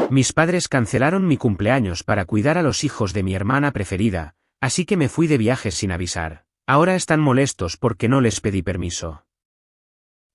Mis padres cancelaron mi cumpleaños para cuidar a los hijos de mi hermana preferida, así que me fui de viaje sin avisar. Ahora están molestos porque no les pedí permiso.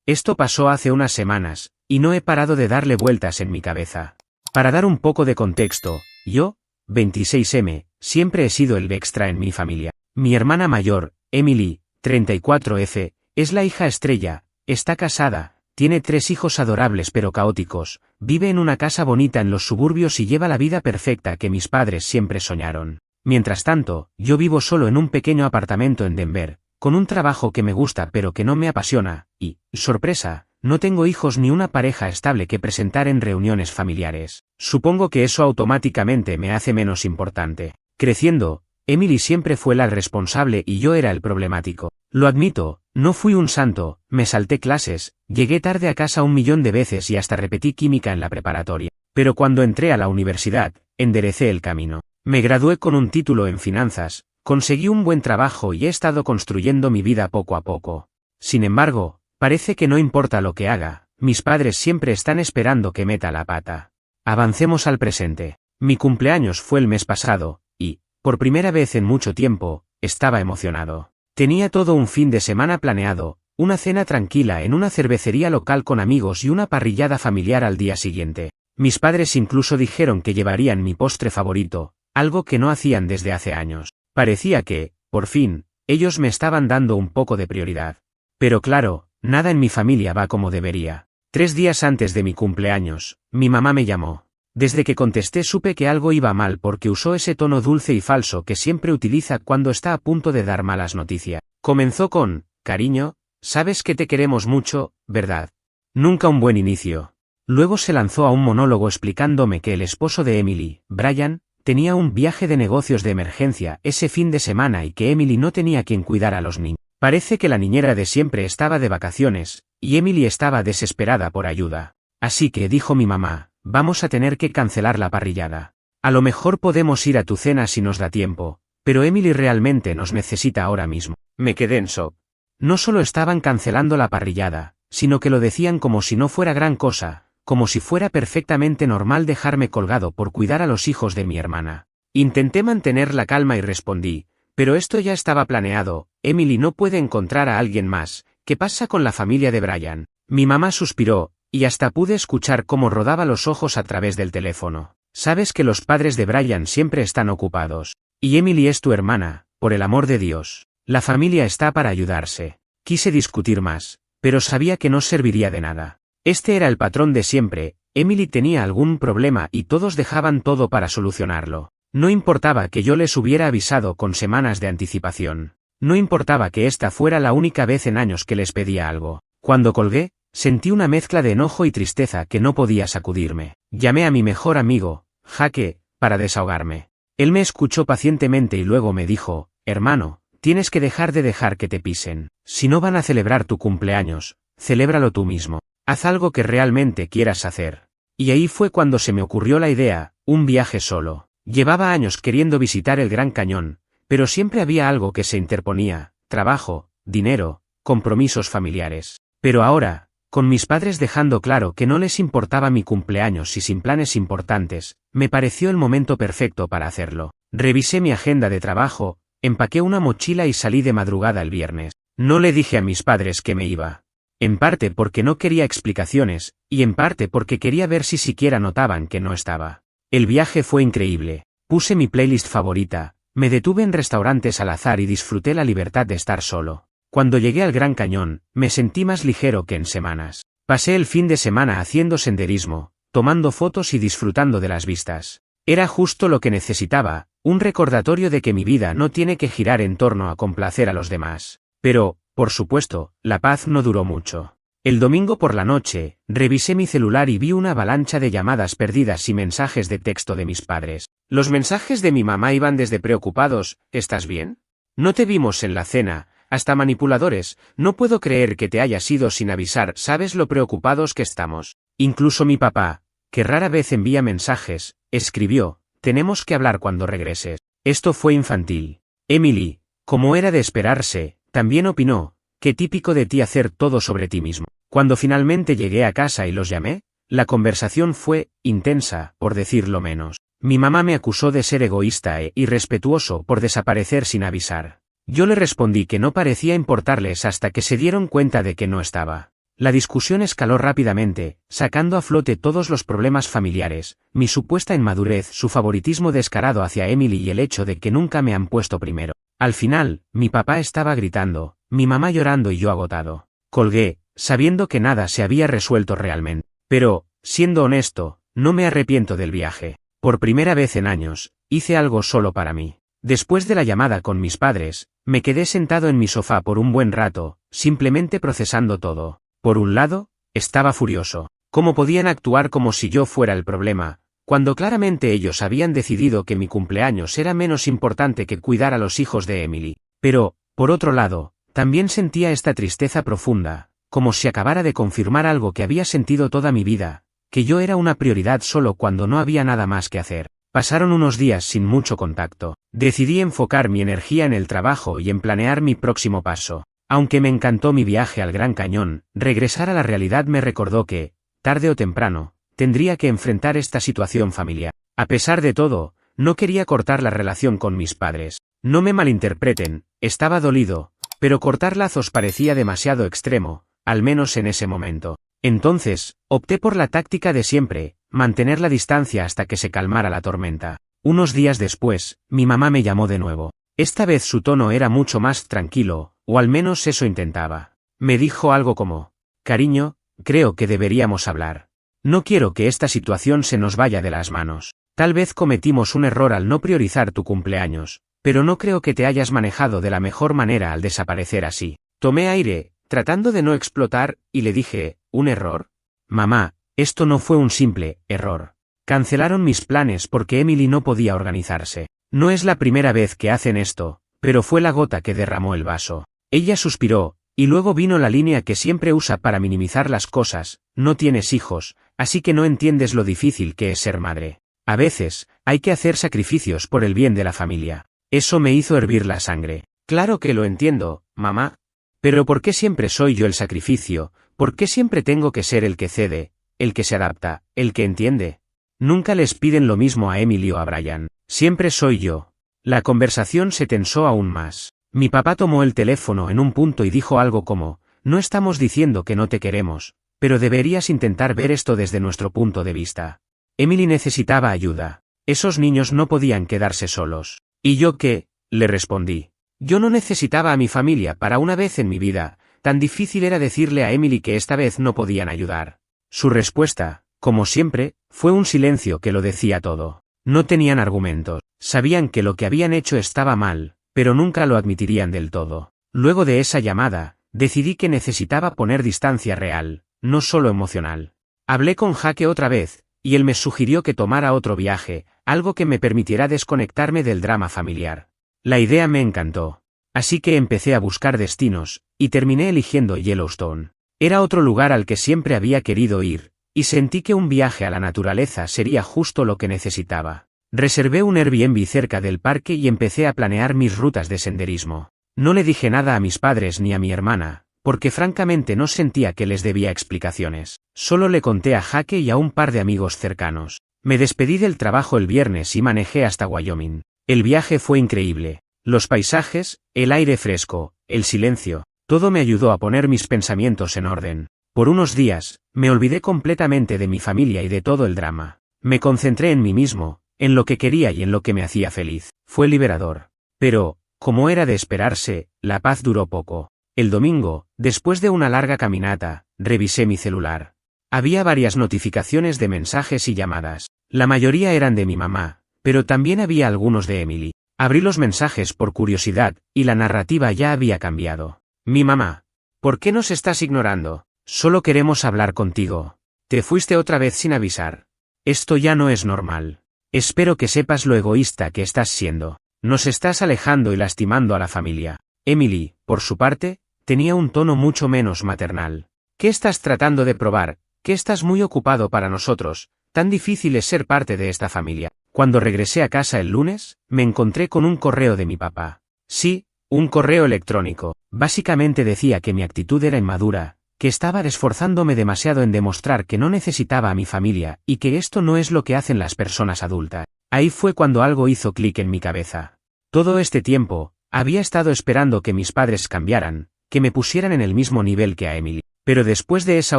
Esto pasó hace unas semanas, y no he parado de darle vueltas en mi cabeza. Para dar un poco de contexto, yo, 26M, siempre he sido el extra en mi familia. Mi hermana mayor, Emily, 34F, es la hija estrella, está casada, tiene 3 hijos adorables pero caóticos, vive en una casa bonita en los suburbios y lleva la vida perfecta que mis padres siempre soñaron. Mientras tanto, yo vivo solo en un pequeño apartamento en Denver, con un trabajo que me gusta pero que no me apasiona, y, sorpresa, no tengo hijos ni una pareja estable que presentar en reuniones familiares. Supongo que eso automáticamente me hace menos importante. Creciendo, Emily siempre fue la responsable y yo era el problemático. Lo admito, no fui un santo, me salté clases, llegué tarde a casa 1.000.000 de veces y hasta repetí química en la preparatoria. Pero cuando entré a la universidad, enderecé el camino. Me gradué con un título en finanzas, conseguí un buen trabajo y he estado construyendo mi vida poco a poco. Sin embargo, parece que no importa lo que haga, mis padres siempre están esperando que meta la pata. Avancemos al presente. Mi cumpleaños fue el mes pasado, y, por primera vez en mucho tiempo, estaba emocionado. Tenía todo un fin de semana planeado, una cena tranquila en una cervecería local con amigos y una parrillada familiar al día siguiente. Mis padres incluso dijeron que llevarían mi postre favorito, algo que no hacían desde hace años. Parecía que, por fin, ellos me estaban dando un poco de prioridad. Pero claro, nada en mi familia va como debería. 3 días antes de mi cumpleaños, mi mamá me llamó. Desde que contesté supe que algo iba mal porque usó ese tono dulce y falso que siempre utiliza cuando está a punto de dar malas noticias. Comenzó con, cariño, sabes que te queremos mucho, ¿verdad? Nunca un buen inicio. Luego se lanzó a un monólogo explicándome que el esposo de Emily, Brian, tenía un viaje de negocios de emergencia ese fin de semana y que Emily no tenía quien cuidar a los niños. Parece que la niñera de siempre estaba de vacaciones, y Emily estaba desesperada por ayuda. Así que dijo mi mamá, vamos a tener que cancelar la parrillada. A lo mejor podemos ir a tu cena si nos da tiempo, pero Emily realmente nos necesita ahora mismo. Me quedé en shock. No solo estaban cancelando la parrillada, sino que lo decían como si no fuera gran cosa, como si fuera perfectamente normal dejarme colgado por cuidar a los hijos de mi hermana. Intenté mantener la calma y respondí, pero esto ya estaba planeado, Emily no puede encontrar a alguien más, ¿qué pasa con la familia de Brian? Mi mamá suspiró, y hasta pude escuchar cómo rodaba los ojos a través del teléfono. Sabes que los padres de Brian siempre están ocupados. Y Emily es tu hermana, por el amor de Dios. La familia está para ayudarse. Quise discutir más, pero sabía que no serviría de nada. Este era el patrón de siempre, Emily tenía algún problema y todos dejaban todo para solucionarlo. No importaba que yo les hubiera avisado con semanas de anticipación. No importaba que esta fuera la única vez en años que les pedía algo. Cuando colgué, sentí una mezcla de enojo y tristeza que no podía sacudirme. Llamé a mi mejor amigo, Jaque, para desahogarme. Él me escuchó pacientemente y luego me dijo, hermano, tienes que dejar que te pisen. Si no van a celebrar tu cumpleaños, celébralo tú mismo. Haz algo que realmente quieras hacer. Y ahí fue cuando se me ocurrió la idea, un viaje solo. Llevaba años queriendo visitar el Gran Cañón, pero siempre había algo que se interponía, trabajo, dinero, compromisos familiares. Pero ahora, con mis padres dejando claro que no les importaba mi cumpleaños y sin planes importantes, me pareció el momento perfecto para hacerlo. Revisé mi agenda de trabajo, empaqué una mochila y salí de madrugada el viernes. No le dije a mis padres que me iba. En parte porque no quería explicaciones, y en parte porque quería ver si siquiera notaban que no estaba. El viaje fue increíble. Puse mi playlist favorita, me detuve en restaurantes al azar y disfruté la libertad de estar solo. Cuando llegué al Gran Cañón, me sentí más ligero que en semanas. Pasé el fin de semana haciendo senderismo, tomando fotos y disfrutando de las vistas. Era justo lo que necesitaba, un recordatorio de que mi vida no tiene que girar en torno a complacer a los demás. Pero, por supuesto, la paz no duró mucho. El domingo por la noche, revisé mi celular y vi una avalancha de llamadas perdidas y mensajes de texto de mis padres. Los mensajes de mi mamá iban desde preocupados, ¿estás bien? No te vimos en la cena, hasta manipuladores, no puedo creer que te hayas ido sin avisar, ¿sabes lo preocupados que estamos? Incluso mi papá, que rara vez envía mensajes, escribió, tenemos que hablar cuando regreses. Esto fue infantil. Emily, como era de esperarse, también opinó, qué típico de ti hacer todo sobre ti mismo. Cuando finalmente llegué a casa y los llamé, La conversación fue intensa, por decirlo menos. Mi mamá me acusó de ser egoísta e irrespetuoso por desaparecer sin avisar. Yo le respondí que no parecía importarles hasta que se dieron cuenta de que no estaba. La discusión escaló rápidamente, sacando a flote todos los problemas familiares, mi supuesta inmadurez, su favoritismo descarado hacia Emily y el hecho de que nunca me han puesto primero. Al final, mi papá estaba gritando, mi mamá llorando y yo agotado. Colgué, sabiendo que nada se había resuelto realmente. Pero, siendo honesto, no me arrepiento del viaje. Por primera vez en años, hice algo solo para mí. Después de la llamada con mis padres, me quedé sentado en mi sofá por un buen rato, simplemente procesando todo. Por un lado, estaba furioso. ¿Cómo podían actuar como si yo fuera el problema, cuando claramente ellos habían decidido que mi cumpleaños era menos importante que cuidar a los hijos de Emily? Pero, por otro lado, también sentía esta tristeza profunda, como si acabara de confirmar algo que había sentido toda mi vida, que yo era una prioridad solo cuando no había nada más que hacer. Pasaron unos días sin mucho contacto. Decidí enfocar mi energía en el trabajo y en planear mi próximo paso. Aunque me encantó mi viaje al Gran Cañón, regresar a la realidad me recordó que, tarde o temprano, tendría que enfrentar esta situación familiar. A pesar de todo, no quería cortar la relación con mis padres. No me malinterpreten, estaba dolido, pero cortar lazos parecía demasiado extremo, al menos en ese momento. Entonces, opté por la táctica de siempre, mantener la distancia hasta que se calmara la tormenta. Unos días después, mi mamá me llamó de nuevo. Esta vez su tono era mucho más tranquilo, o al menos eso intentaba. Me dijo algo como, cariño, creo que deberíamos hablar. No quiero que esta situación se nos vaya de las manos. Tal vez cometimos un error al no priorizar tu cumpleaños, pero no creo que te hayas manejado de la mejor manera al desaparecer así. Tomé aire, tratando de no explotar, y le dije, ¿un error? Mamá, esto no fue un simple error. Cancelaron mis planes porque Emily no podía organizarse. No es la primera vez que hacen esto, pero fue la gota que derramó el vaso. Ella suspiró, y luego vino la línea que siempre usa para minimizar las cosas, no tienes hijos, así que no entiendes lo difícil que es ser madre. A veces, hay que hacer sacrificios por el bien de la familia. Eso me hizo hervir la sangre. Claro que lo entiendo, mamá. Pero ¿por qué siempre soy yo el sacrificio? ¿Por qué siempre tengo que ser el que cede, el que se adapta, el que entiende? Nunca les piden lo mismo a Emily o a Brian. Siempre soy yo. La conversación se tensó aún más. Mi papá tomó el teléfono en un punto y dijo algo como, no estamos diciendo que no te queremos, pero deberías intentar ver esto desde nuestro punto de vista. Emily necesitaba ayuda. Esos niños no podían quedarse solos. ¿Y yo qué? Le respondí. Yo no necesitaba a mi familia para una vez en mi vida, tan difícil era decirle a Emily que esta vez no podían ayudar. Su respuesta, como siempre, fue un silencio que lo decía todo. No tenían argumentos, sabían que lo que habían hecho estaba mal, pero nunca lo admitirían del todo. Luego de esa llamada, decidí que necesitaba poner distancia real, no solo emocional. Hablé con Jaque otra vez, y él me sugirió que tomara otro viaje, algo que me permitiera desconectarme del drama familiar. La idea me encantó. Así que empecé a buscar destinos, y terminé eligiendo Yellowstone. Era otro lugar al que siempre había querido ir, y sentí que un viaje a la naturaleza sería justo lo que necesitaba. Reservé un Airbnb cerca del parque y empecé a planear mis rutas de senderismo. No le dije nada a mis padres ni a mi hermana, porque francamente no sentía que les debía explicaciones. Solo le conté a Jaque y a un par de amigos cercanos. Me despedí del trabajo el viernes y manejé hasta Wyoming. El viaje fue increíble. Los paisajes, el aire fresco, el silencio, todo me ayudó a poner mis pensamientos en orden. Por unos días, me olvidé completamente de mi familia y de todo el drama. Me concentré en mí mismo, en lo que quería y en lo que me hacía feliz. Fue liberador. Pero, como era de esperarse, la paz duró poco. El domingo, después de una larga caminata, revisé mi celular. Había varias notificaciones de mensajes y llamadas. La mayoría eran de mi mamá, pero también había algunos de Emily. Abrí los mensajes por curiosidad, y la narrativa ya había cambiado. Mi mamá. ¿Por qué nos estás ignorando? Solo queremos hablar contigo. Te fuiste otra vez sin avisar. Esto ya no es normal. Espero que sepas lo egoísta que estás siendo. Nos estás alejando y lastimando a la familia. Emily, por su parte, tenía un tono mucho menos maternal. ¿Qué estás tratando de probar? Que estás muy ocupado para nosotros. Tan difícil es ser parte de esta familia. Cuando regresé a casa el lunes, me encontré con un correo de mi papá. Sí, un correo electrónico. Básicamente decía que mi actitud era inmadura, que estaba esforzándome demasiado en demostrar que no necesitaba a mi familia y que esto no es lo que hacen las personas adultas. Ahí fue cuando algo hizo clic en mi cabeza. Todo este tiempo, había estado esperando que mis padres cambiaran, que me pusieran en el mismo nivel que a Emily. Pero después de esa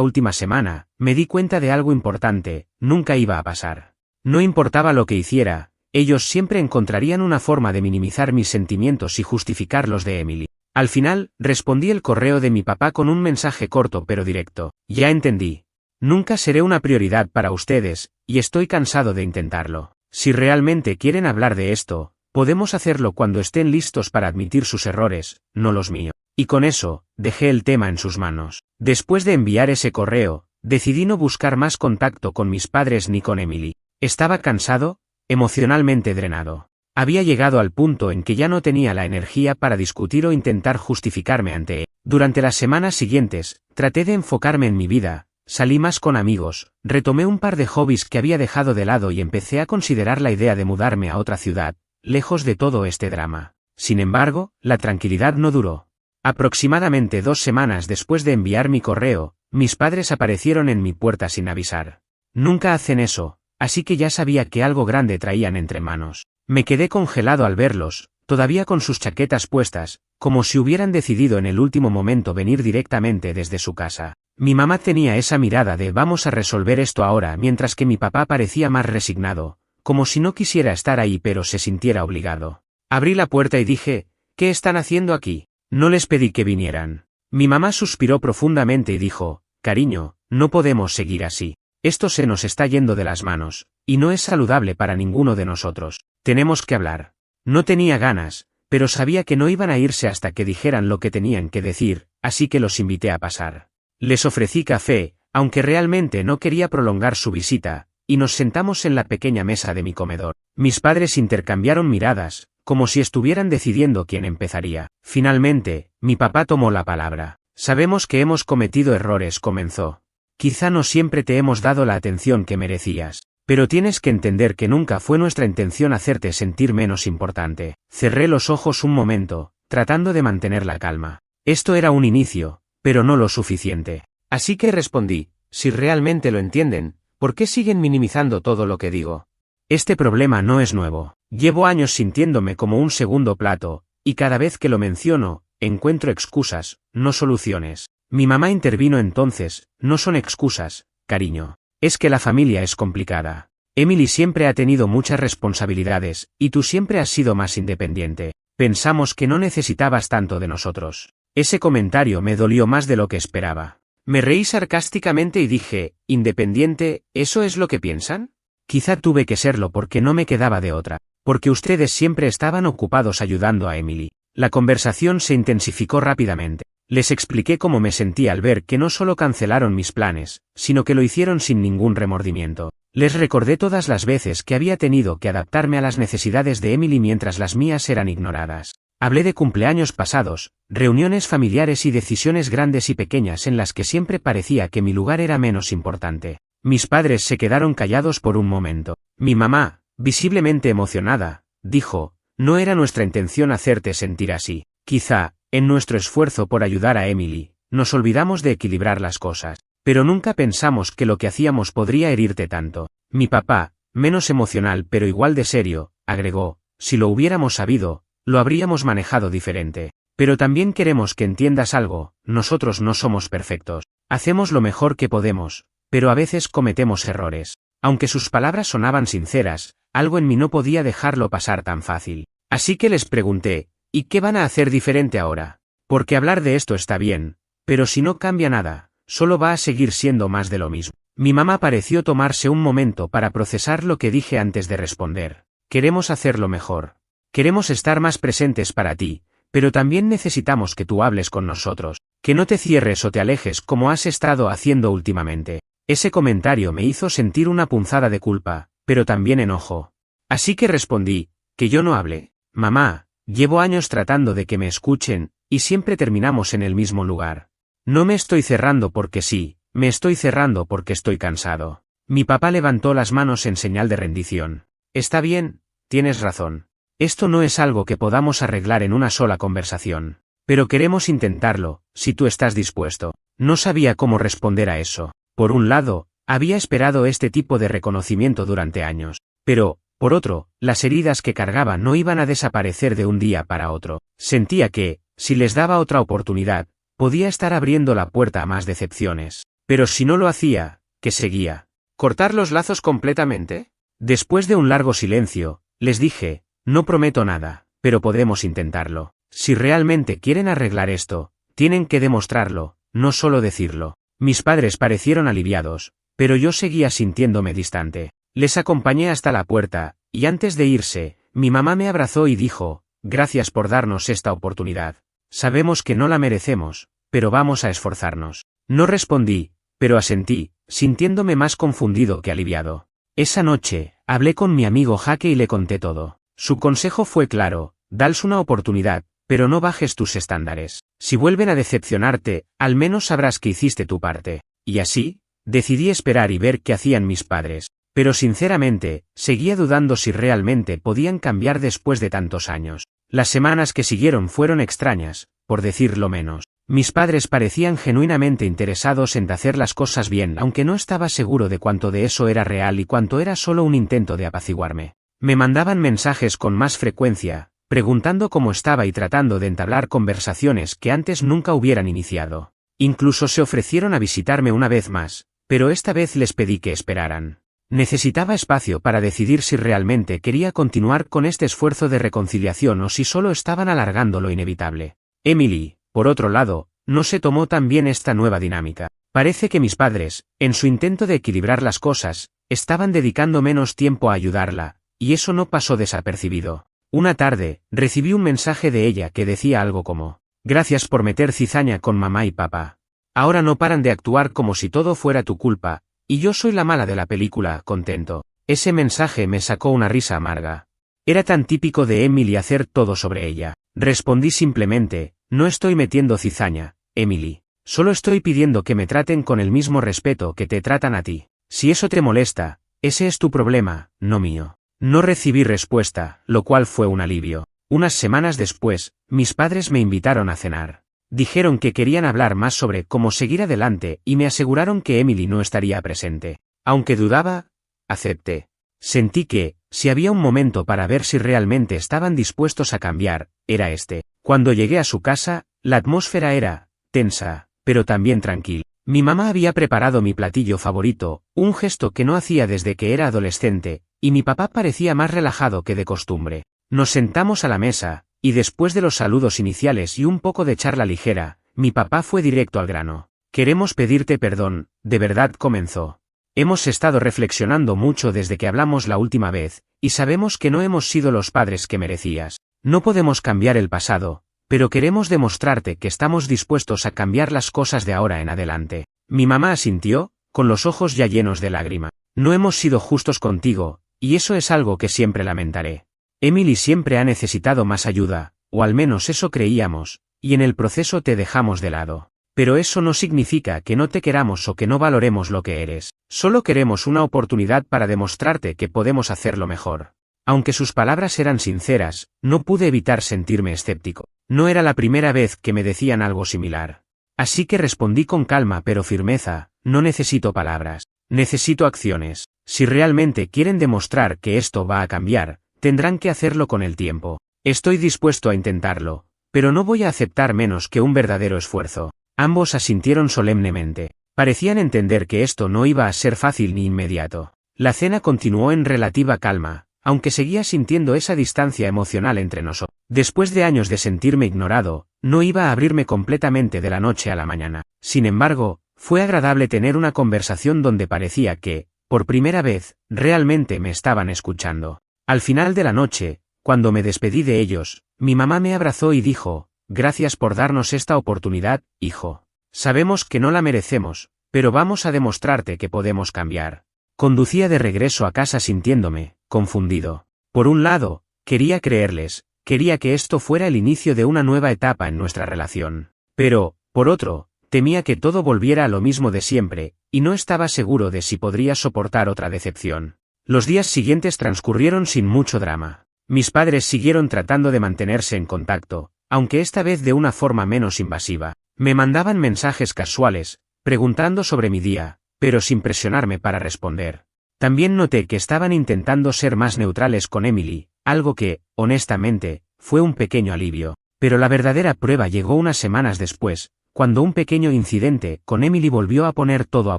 última semana, me di cuenta de algo importante: nunca iba a pasar. No importaba lo que hiciera, ellos siempre encontrarían una forma de minimizar mis sentimientos y justificar los de Emily. Al final, respondí el correo de mi papá con un mensaje corto pero directo. Ya entendí. Nunca seré una prioridad para ustedes, y estoy cansado de intentarlo. Si realmente quieren hablar de esto, podemos hacerlo cuando estén listos para admitir sus errores, no los míos. Y con eso, dejé el tema en sus manos. Después de enviar ese correo, decidí no buscar más contacto con mis padres ni con Emily. Estaba cansado, emocionalmente drenado. Había llegado al punto en que ya no tenía la energía para discutir o intentar justificarme ante él. Durante las semanas siguientes, traté de enfocarme en mi vida, salí más con amigos, retomé un par de hobbies que había dejado de lado y empecé a considerar la idea de mudarme a otra ciudad, lejos de todo este drama. Sin embargo, la tranquilidad no duró. Aproximadamente 2 semanas después de enviar mi correo, mis padres aparecieron en mi puerta sin avisar. Nunca hacen eso, así que ya sabía que algo grande traían entre manos. Me quedé congelado al verlos, todavía con sus chaquetas puestas, como si hubieran decidido en el último momento venir directamente desde su casa. Mi mamá tenía esa mirada de vamos a resolver esto ahora, mientras que mi papá parecía más resignado, como si no quisiera estar ahí pero se sintiera obligado. Abrí la puerta y dije, ¿qué están haciendo aquí? No les pedí que vinieran. Mi mamá suspiró profundamente y dijo, cariño, no podemos seguir así. Esto se nos está yendo de las manos, y no es saludable para ninguno de nosotros. Tenemos que hablar. No tenía ganas, pero sabía que no iban a irse hasta que dijeran lo que tenían que decir, así que los invité a pasar. Les ofrecí café, aunque realmente no quería prolongar su visita, y nos sentamos en la pequeña mesa de mi comedor. Mis padres intercambiaron miradas, como si estuvieran decidiendo quién empezaría. Finalmente, mi papá tomó la palabra. Sabemos que hemos cometido errores, comenzó. Quizá no siempre te hemos dado la atención que merecías, pero tienes que entender que nunca fue nuestra intención hacerte sentir menos importante. Cerré los ojos un momento, tratando de mantener la calma. Esto era un inicio, pero no lo suficiente. Así que respondí, si realmente lo entienden, ¿por qué siguen minimizando todo lo que digo? Este problema no es nuevo. Llevo años sintiéndome como un segundo plato, y cada vez que lo menciono, encuentro excusas, no soluciones. Mi mamá intervino entonces, no son excusas, cariño. Es que la familia es complicada. Emily siempre ha tenido muchas responsabilidades, y tú siempre has sido más independiente. Pensamos que no necesitabas tanto de nosotros. Ese comentario me dolió más de lo que esperaba. Me reí sarcásticamente y dije, ¿independiente, eso es lo que piensan? Quizá tuve que serlo porque no me quedaba de otra. Porque ustedes siempre estaban ocupados ayudando a Emily. La conversación se intensificó rápidamente. Les expliqué cómo me sentía al ver que no solo cancelaron mis planes, sino que lo hicieron sin ningún remordimiento. Les recordé todas las veces que había tenido que adaptarme a las necesidades de Emily mientras las mías eran ignoradas. Hablé de cumpleaños pasados, reuniones familiares y decisiones grandes y pequeñas en las que siempre parecía que mi lugar era menos importante. Mis padres se quedaron callados por un momento. Mi mamá, visiblemente emocionada, dijo, no era nuestra intención hacerte sentir así. Quizá, en nuestro esfuerzo por ayudar a Emily, nos olvidamos de equilibrar las cosas, pero nunca pensamos que lo que hacíamos podría herirte tanto. Mi papá, menos emocional pero igual de serio, agregó, si lo hubiéramos sabido, lo habríamos manejado diferente. Pero también queremos que entiendas algo, nosotros no somos perfectos. Hacemos lo mejor que podemos, pero a veces cometemos errores. Aunque sus palabras sonaban sinceras, algo en mí no podía dejarlo pasar tan fácil. Así que les pregunté, ¿y qué van a hacer diferente ahora? Porque hablar de esto está bien, pero si no cambia nada, solo va a seguir siendo más de lo mismo. Mi mamá pareció tomarse un momento para procesar lo que dije antes de responder. Queremos hacerlo mejor. Queremos estar más presentes para ti, pero también necesitamos que tú hables con nosotros, que no te cierres o te alejes como has estado haciendo últimamente. Ese comentario me hizo sentir una punzada de culpa, pero también enojo. Así que respondí, que yo no hable. Mamá, llevo años tratando de que me escuchen, y siempre terminamos en el mismo lugar. No me estoy cerrando porque sí, me estoy cerrando porque estoy cansado. Mi papá levantó las manos en señal de rendición. Está bien, tienes razón. Esto no es algo que podamos arreglar en una sola conversación. Pero queremos intentarlo, si tú estás dispuesto. No sabía cómo responder a eso. Por un lado, había esperado este tipo de reconocimiento durante años. Pero, por otro, las heridas que cargaba no iban a desaparecer de un día para otro. Sentía que, si les daba otra oportunidad, podía estar abriendo la puerta a más decepciones. Pero si no lo hacía, ¿qué seguía? ¿Cortar los lazos completamente? Después de un largo silencio, les dije, no prometo nada, pero podemos intentarlo. Si realmente quieren arreglar esto, tienen que demostrarlo, no solo decirlo. Mis padres parecieron aliviados, pero yo seguía sintiéndome distante. Les acompañé hasta la puerta, y antes de irse, mi mamá me abrazó y dijo, gracias por darnos esta oportunidad. Sabemos que no la merecemos, pero vamos a esforzarnos. No respondí, pero asentí, sintiéndome más confundido que aliviado. Esa noche, hablé con mi amigo Jaque y le conté todo. Su consejo fue claro, dales una oportunidad, pero no bajes tus estándares. Si vuelven a decepcionarte, al menos sabrás que hiciste tu parte. Y así, decidí esperar y ver qué hacían mis padres. Pero sinceramente, seguía dudando si realmente podían cambiar después de tantos años. Las semanas que siguieron fueron extrañas, por decirlo menos. Mis padres parecían genuinamente interesados en hacer las cosas bien, aunque no estaba seguro de cuánto de eso era real y cuánto era solo un intento de apaciguarme. Me mandaban mensajes con más frecuencia, preguntando cómo estaba y tratando de entablar conversaciones que antes nunca hubieran iniciado. Incluso se ofrecieron a visitarme una vez más, pero esta vez les pedí que esperaran. Necesitaba espacio para decidir si realmente quería continuar con este esfuerzo de reconciliación o si solo estaban alargando lo inevitable. Emily, por otro lado, no se tomó tan bien esta nueva dinámica. Parece que mis padres, en su intento de equilibrar las cosas, estaban dedicando menos tiempo a ayudarla, y eso no pasó desapercibido. Una tarde, recibí un mensaje de ella que decía algo como, gracias por meter cizaña con mamá y papá. Ahora no paran de actuar como si todo fuera tu culpa, y yo soy la mala de la película, contento. Ese mensaje me sacó una risa amarga. Era tan típico de Emily hacer todo sobre ella. Respondí simplemente, no estoy metiendo cizaña, Emily. Solo estoy pidiendo que me traten con el mismo respeto que te tratan a ti. Si eso te molesta, ese es tu problema, no mío. No recibí respuesta, lo cual fue un alivio. Unas semanas después, mis padres me invitaron a cenar. Dijeron que querían hablar más sobre cómo seguir adelante y me aseguraron que Emily no estaría presente. Aunque dudaba, acepté. Sentí que, si había un momento para ver si realmente estaban dispuestos a cambiar, era este. Cuando llegué a su casa, la atmósfera era tensa, pero también tranquila. Mi mamá había preparado mi platillo favorito, un gesto que no hacía desde que era adolescente, y mi papá parecía más relajado que de costumbre. Nos sentamos a la mesa, y después de los saludos iniciales y un poco de charla ligera, mi papá fue directo al grano. Queremos pedirte perdón, de verdad comenzó. Hemos estado reflexionando mucho desde que hablamos la última vez, y sabemos que no hemos sido los padres que merecías. No podemos cambiar el pasado, pero queremos demostrarte que estamos dispuestos a cambiar las cosas de ahora en adelante. Mi mamá asintió, con los ojos ya llenos de lágrima. No hemos sido justos contigo, y eso es algo que siempre lamentaré. Emily siempre ha necesitado más ayuda, o al menos eso creíamos, y en el proceso te dejamos de lado. Pero eso no significa que no te queramos o que no valoremos lo que eres. Solo queremos una oportunidad para demostrarte que podemos hacerlo mejor. Aunque sus palabras eran sinceras, no pude evitar sentirme escéptico. No era la primera vez que me decían algo similar. Así que respondí con calma pero firmeza, no necesito palabras, necesito acciones. Si realmente quieren demostrar que esto va a cambiar, tendrán que hacerlo con el tiempo. Estoy dispuesto a intentarlo, pero no voy a aceptar menos que un verdadero esfuerzo. Ambos asintieron solemnemente. Parecían entender que esto no iba a ser fácil ni inmediato. La cena continuó en relativa calma, aunque seguía sintiendo esa distancia emocional entre nosotros. Después de años de sentirme ignorado, no iba a abrirme completamente de la noche a la mañana. Sin embargo, fue agradable tener una conversación donde parecía que, por primera vez, realmente me estaban escuchando. Al final de la noche, cuando me despedí de ellos, mi mamá me abrazó y dijo, gracias por darnos esta oportunidad, hijo. Sabemos que no la merecemos, pero vamos a demostrarte que podemos cambiar. Conducía de regreso a casa sintiéndome confundido. Por un lado, quería creerles, quería que esto fuera el inicio de una nueva etapa en nuestra relación. Pero, por otro, temía que todo volviera a lo mismo de siempre, y no estaba seguro de si podría soportar otra decepción. Los días siguientes transcurrieron sin mucho drama. Mis padres siguieron tratando de mantenerse en contacto, aunque esta vez de una forma menos invasiva. Me mandaban mensajes casuales, preguntando sobre mi día, pero sin presionarme para responder. También noté que estaban intentando ser más neutrales con Emily, algo que, honestamente, fue un pequeño alivio. Pero la verdadera prueba llegó unas semanas después, cuando un pequeño incidente con Emily volvió a poner todo a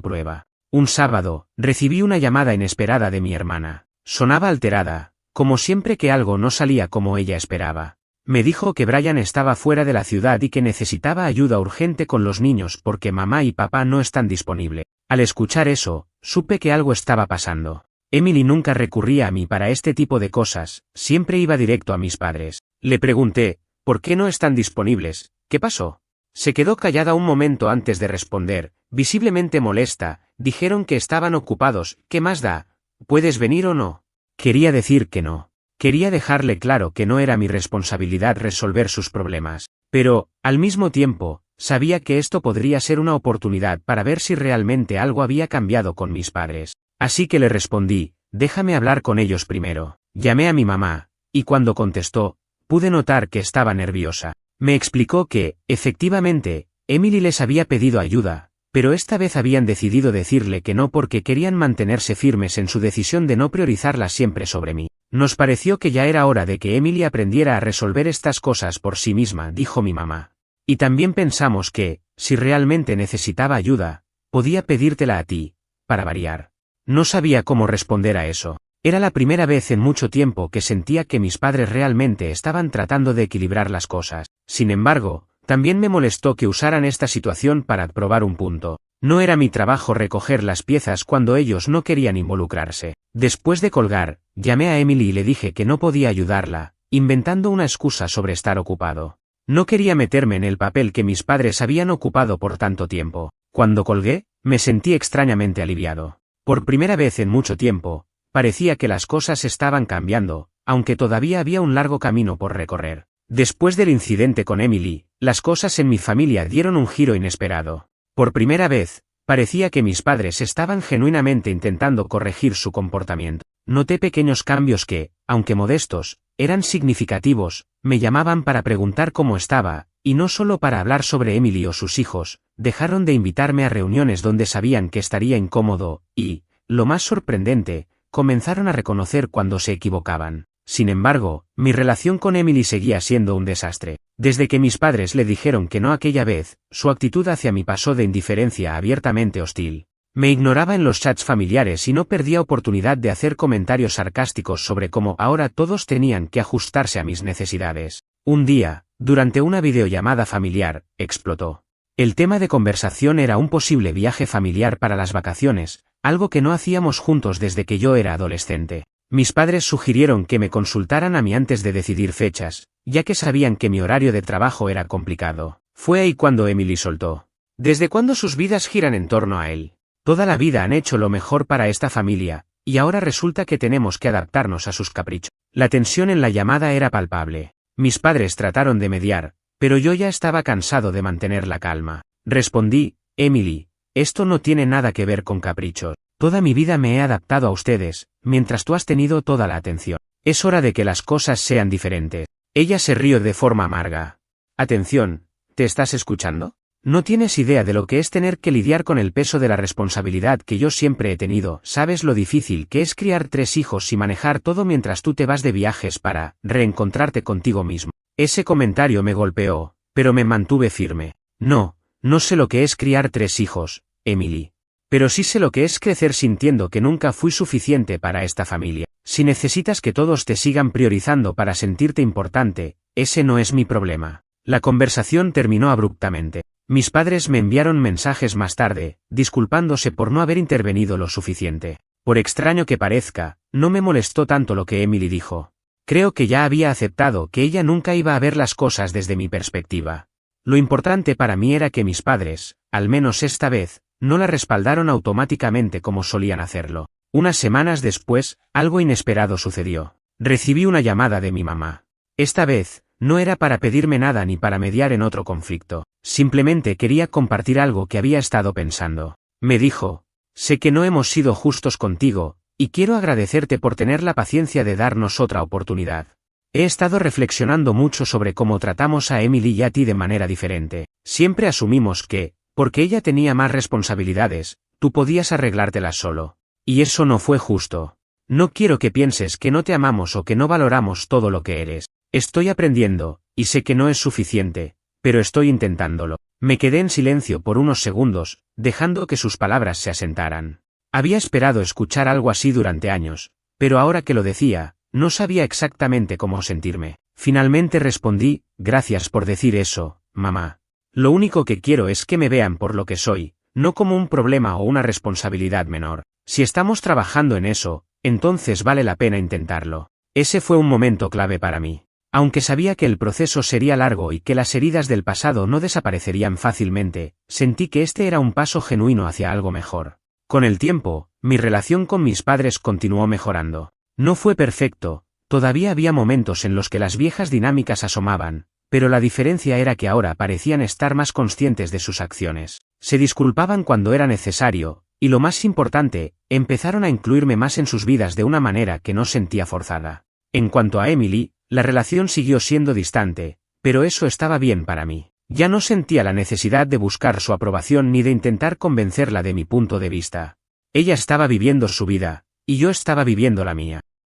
prueba. Un sábado, recibí una llamada inesperada de mi hermana. Sonaba alterada, como siempre que algo no salía como ella esperaba. Me dijo que Brian estaba fuera de la ciudad y que necesitaba ayuda urgente con los niños porque mamá y papá no están disponibles. Al escuchar eso, supe que algo estaba pasando. Emily nunca recurría a mí para este tipo de cosas, siempre iba directo a mis padres. Le pregunté, ¿por qué no están disponibles? ¿Qué pasó? Se quedó callada un momento antes de responder, visiblemente molesta. Dijeron que estaban ocupados. ¿Qué más da? ¿Puedes venir o no? Quería decir que no. Quería dejarle claro que no era mi responsabilidad resolver sus problemas. Pero, al mismo tiempo, sabía que esto podría ser una oportunidad para ver si realmente algo había cambiado con mis padres. Así que le respondí, déjame hablar con ellos primero. Llamé a mi mamá, y cuando contestó, pude notar que estaba nerviosa. Me explicó que, efectivamente, Emily les había pedido ayuda, pero esta vez habían decidido decirle que no porque querían mantenerse firmes en su decisión de no priorizarla siempre sobre mí. Nos pareció que ya era hora de que Emily aprendiera a resolver estas cosas por sí misma, dijo mi mamá. Y también pensamos que, si realmente necesitaba ayuda, podía pedírtela a ti, para variar. No sabía cómo responder a eso. Era la primera vez en mucho tiempo que sentía que mis padres realmente estaban tratando de equilibrar las cosas. Sin embargo, también me molestó que usaran esta situación para probar un punto. No era mi trabajo recoger las piezas cuando ellos no querían involucrarse. Después de colgar, llamé a Emily y le dije que no podía ayudarla, inventando una excusa sobre estar ocupado. No quería meterme en el papel que mis padres habían ocupado por tanto tiempo. Cuando colgué, me sentí extrañamente aliviado. Por primera vez en mucho tiempo, parecía que las cosas estaban cambiando, aunque todavía había un largo camino por recorrer. Después del incidente con Emily, las cosas en mi familia dieron un giro inesperado. Por primera vez, parecía que mis padres estaban genuinamente intentando corregir su comportamiento. Noté pequeños cambios que, aunque modestos, eran significativos. Me llamaban para preguntar cómo estaba, y no solo para hablar sobre Emily o sus hijos. Dejaron de invitarme a reuniones donde sabían que estaría incómodo, y, lo más sorprendente, comenzaron a reconocer cuando se equivocaban. Sin embargo, mi relación con Emily seguía siendo un desastre. Desde que mis padres le dijeron que no aquella vez, su actitud hacia mí pasó de indiferencia a abiertamente hostil. Me ignoraba en los chats familiares y no perdía oportunidad de hacer comentarios sarcásticos sobre cómo ahora todos tenían que ajustarse a mis necesidades. Un día, durante una videollamada familiar, explotó. El tema de conversación era un posible viaje familiar para las vacaciones, algo que no hacíamos juntos desde que yo era adolescente. Mis padres sugirieron que me consultaran a mí antes de decidir fechas, ya que sabían que mi horario de trabajo era complicado. Fue ahí cuando Emily soltó. ¿Desde cuándo sus vidas giran en torno a él? Toda la vida han hecho lo mejor para esta familia, y ahora resulta que tenemos que adaptarnos a sus caprichos. La tensión en la llamada era palpable. Mis padres trataron de mediar, pero yo ya estaba cansado de mantener la calma. Respondí, Emily, esto no tiene nada que ver con caprichos. Toda mi vida me he adaptado a ustedes, mientras tú has tenido toda la atención. Es hora de que las cosas sean diferentes. Ella se rió de forma amarga. Atención, ¿te estás escuchando? No tienes idea de lo que es tener que lidiar con el peso de la responsabilidad que yo siempre he tenido. ¿Sabes lo difícil que es criar 3 hijos y manejar todo mientras tú te vas de viajes para reencontrarte contigo mismo? Ese comentario me golpeó, pero me mantuve firme. No sé lo que es criar 3 hijos, Emily. Pero sí sé lo que es crecer sintiendo que nunca fui suficiente para esta familia. Si necesitas que todos te sigan priorizando para sentirte importante, ese no es mi problema. La conversación terminó abruptamente. Mis padres me enviaron mensajes más tarde, disculpándose por no haber intervenido lo suficiente. Por extraño que parezca, no me molestó tanto lo que Emily dijo. Creo que ya había aceptado que ella nunca iba a ver las cosas desde mi perspectiva. Lo importante para mí era que mis padres, al menos esta vez, no la respaldaron automáticamente como solían hacerlo. Unas semanas después, algo inesperado sucedió. Recibí una llamada de mi mamá. Esta vez, no era para pedirme nada ni para mediar en otro conflicto. Simplemente quería compartir algo que había estado pensando. Me dijo, sé que no hemos sido justos contigo, y quiero agradecerte por tener la paciencia de darnos otra oportunidad. He estado reflexionando mucho sobre cómo tratamos a Emily y a ti de manera diferente. Siempre asumimos que, porque ella tenía más responsabilidades, tú podías arreglártelas solo. Y eso no fue justo. No quiero que pienses que no te amamos o que no valoramos todo lo que eres. Estoy aprendiendo, y sé que no es suficiente, pero estoy intentándolo. Me quedé en silencio por unos segundos, dejando que sus palabras se asentaran. Había esperado escuchar algo así durante años, pero ahora que lo decía, no sabía exactamente cómo sentirme. Finalmente respondí, gracias por decir eso, mamá. Lo único que quiero es que me vean por lo que soy, no como un problema o una responsabilidad menor. Si estamos trabajando en eso, entonces vale la pena intentarlo. Ese fue un momento clave para mí. Aunque sabía que el proceso sería largo y que las heridas del pasado no desaparecerían fácilmente, sentí que este era un paso genuino hacia algo mejor. Con el tiempo, mi relación con mis padres continuó mejorando. No fue perfecto, todavía había momentos en los que las viejas dinámicas asomaban, pero la diferencia era que ahora parecían estar más conscientes de sus acciones. Se disculpaban cuando era necesario, y lo más importante, empezaron a incluirme más en sus vidas de una manera que no sentía forzada. En cuanto a Emily, la relación siguió siendo distante, pero eso estaba bien para mí. Ya no sentía la necesidad de buscar su aprobación ni de intentar convencerla de mi punto de vista. Ella estaba viviendo su vida, y yo estaba viviendo la mía.